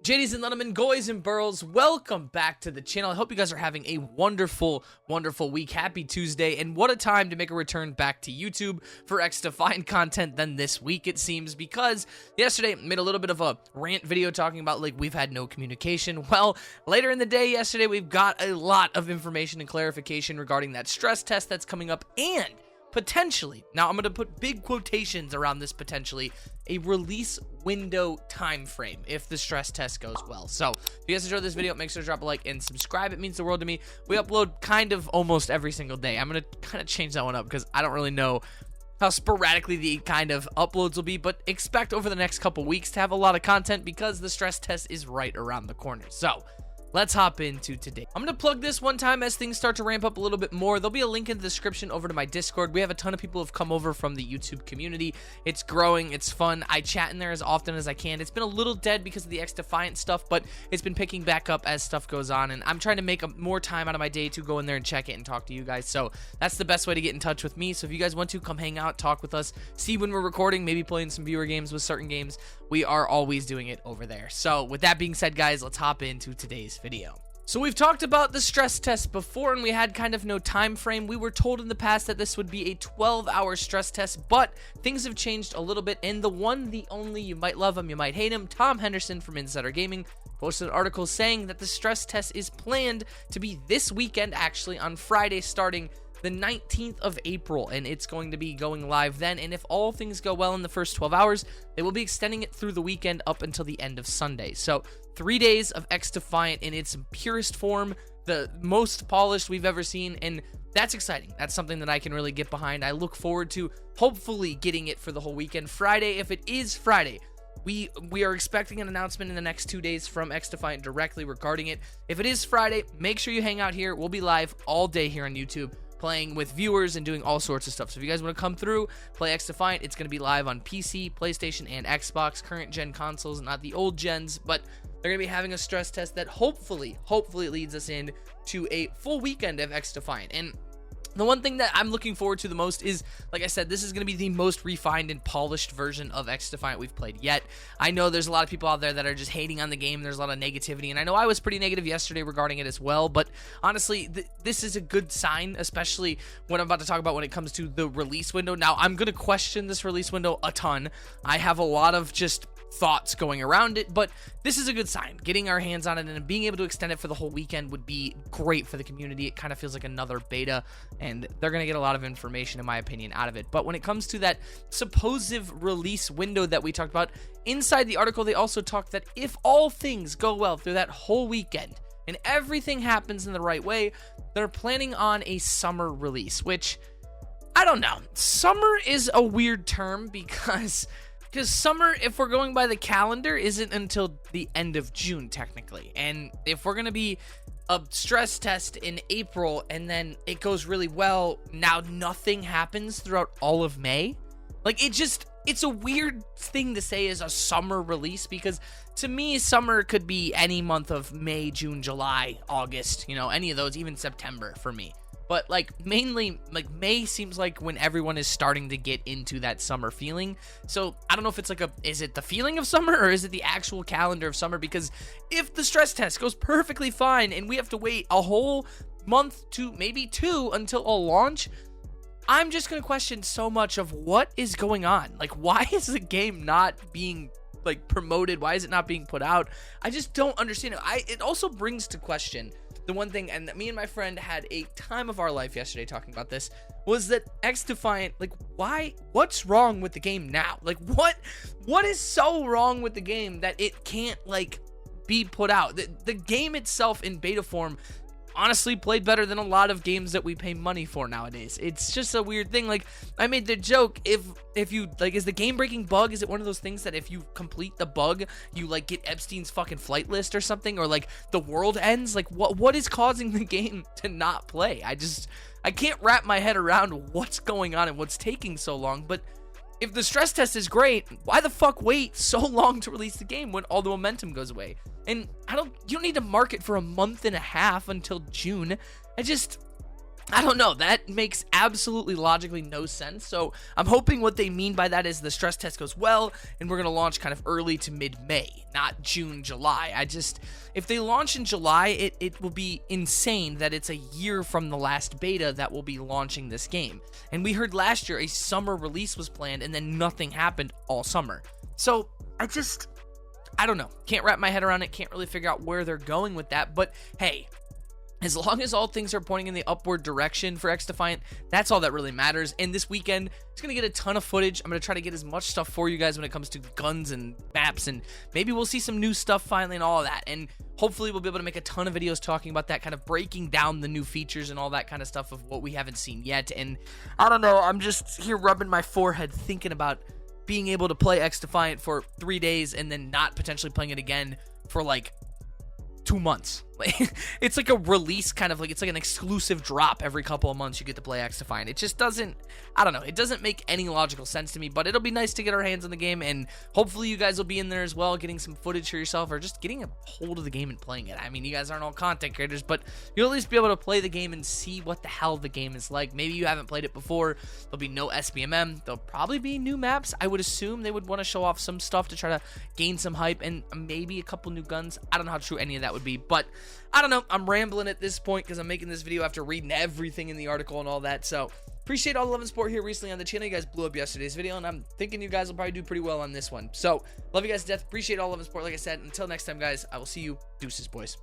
JDs and gentlemen, guys and girls, welcome back to the channel. I hope you guys are having a wonderful week. Happy Tuesday, and what a time to make a return back to YouTube for XDefiant content than this week, it seems, because yesterday I made a little bit of a rant video talking about, like, we've had no communication. Well, later in the day yesterday, we've got a lot of information and clarification regarding that stress test that's coming up, and potentially, now I'm going to put big quotations around this potentially, a release window time frame if the stress test goes well. So, if you guys enjoyed this video, make sure to drop a like and subscribe. It means the world to me. We upload kind of almost every single day. I'm going to kind of change that one up because I don't really know how sporadically the kind of uploads will be, but expect over the next couple weeks to have a lot of content because the stress test is right around the corner. So, let's hop into today. I'm going to plug this one time as things start to ramp up a little bit more. There'll be a link in the description over to my Discord. We have a ton of people who have come over from the YouTube community. It's growing. It's fun. I chat in there as often as I can. It's been a little dead because of the XDefiant stuff, but it's been picking back up as stuff goes on, and I'm trying to make more time out of my day to go in there and check it and talk to you guys. So that's the best way to get in touch with me. So if you guys want to, come hang out, talk with us, see when we're recording, maybe playing some viewer games with certain games. We are always doing it over there. So with that being said, guys, let's hop into today's video. So we've talked about the stress test before, and we had kind of no time frame. We were told in the past that this would be a 12-hour stress test, but things have changed a little bit, and the one, the only, you might love him, you might hate him, Tom Henderson from Insider Gaming posted an article saying that the stress test is planned to be this weekend, actually, on Friday, starting the 19th of April, and it's going to be going live then, and if all things go well in the first 12 hours, they will be extending it through the weekend up until the end of Sunday. So 3 days of XDefiant in its purest form, the most polished we've ever seen, and that's exciting. That's something that I can really get behind. I look forward to hopefully getting it for the whole weekend. Friday, if it is Friday, we are expecting an announcement in the next 2 days from XDefiant directly regarding it. If it is Friday, make sure you hang out here. We'll be live all day here on YouTube, playing with viewers and doing all sorts of stuff. So if you guys want to come through, play XDefiant, it's going to be live on PC, PlayStation, and Xbox, current gen consoles, not the old gens, but they're going to be having a stress test that hopefully leads us in to a full weekend of XDefiant. And the one thing that I'm looking forward to the most is, like I said, this is going to be the most refined and polished version of XDefiant we've played yet. I know there's a lot of people out there that are just hating on the game. There's a lot of negativity, and I know I was pretty negative yesterday regarding it as well, but honestly, this is a good sign, especially what I'm about to talk about when it comes to the release window. Now, I'm going to question this release window a ton. I have a lot of just thoughts going around it, but this is a good sign. Getting our hands on it and being able to extend it for the whole weekend would be great for the community. It kind of feels like another beta, and they're going to get a lot of information, in my opinion, out of it. But when it comes to that supposed release window that we talked about, inside the article, they also talked that if all things go well through that whole weekend and everything happens in the right way, they're planning on a summer release, which, I don't know. Summer is a weird term because summer, if we're going by the calendar, isn't until the end of June, technically. And if we're going to be a stress test in April and then it goes really well, now nothing happens throughout all of May? Like, it's a weird thing to say as a summer release, because to me, summer could be any month of May, June, July, August, you know, any of those, even September for me. But, like, mainly, like, May seems like when everyone is starting to get into that summer feeling. So, I don't know if it's like is it the feeling of summer or is it the actual calendar of summer? Because if the stress test goes perfectly fine and we have to wait a whole month to maybe 2 until a launch, I'm just going to question so much of what is going on. Like, why is the game not being, like, promoted? Why is it not being put out? I just don't understand it. It also brings to question the one thing, and me and my friend had a time of our life yesterday talking about this, was that XDefiant, like, what's wrong with the game now? Like, what is so wrong with the game that it can't, like, be put out? The game itself in beta form honestly played better than a lot of games that we pay money for nowadays. It's just a weird thing. Like, I made the joke, if you, like, is the game-breaking bug, is it one of those things that if you complete the bug, you, like, get Epstein's fucking flight list or something, or, like, the world ends? Like, what is causing the game to not play? I can't wrap my head around what's going on and what's taking so long. But if the stress test is great, why the fuck wait so long to release the game when all the momentum goes away? And you don't need to market for a month and a half until June. I don't know. That makes absolutely logically no sense. So I'm hoping what they mean by that is the stress test goes well and we're going to launch kind of early to mid-May, not June, July. If they launch in July, it will be insane that it's a year from the last beta that will be launching this game. And we heard last year a summer release was planned and then nothing happened all summer. So I don't know. Can't wrap my head around it. Can't really figure out where they're going with that. But hey, as long as all things are pointing in the upward direction for XDefiant, that's all that really matters. And this weekend, it's going to get a ton of footage. I'm going to try to get as much stuff for you guys when it comes to guns and maps, and maybe we'll see some new stuff finally and all of that. And hopefully we'll be able to make a ton of videos talking about that, kind of breaking down the new features and all that kind of stuff of what we haven't seen yet. And I don't know, I'm just here rubbing my forehead thinking about being able to play XDefiant for 3 days and then not potentially playing it again for like 2 months. It's like a release kind of like, it's like an exclusive drop every couple of months you get to play XDefiant. It just doesn't, I don't know, it doesn't make any logical sense to me, but it'll be nice to get our hands on the game, and hopefully you guys will be in there as well, getting some footage for yourself, or just getting a hold of the game and playing it. I mean, you guys aren't all content creators, but you'll at least be able to play the game and see what the hell the game is like. Maybe you haven't played it before. There'll be no SBMM. There'll probably be new maps. I would assume they would want to show off some stuff to try to gain some hype, and maybe a couple new guns. I don't know how true any of that would be, but I don't know. I'm rambling at this point because I'm making this video after reading everything in the article and all that. So appreciate all the love and support here recently on the channel. You guys blew up yesterday's video, and I'm thinking you guys will probably do pretty well on this one. So love you guys to death. Appreciate all the love and support. Like I said, until next time, guys, I will see you. Deuces, boys.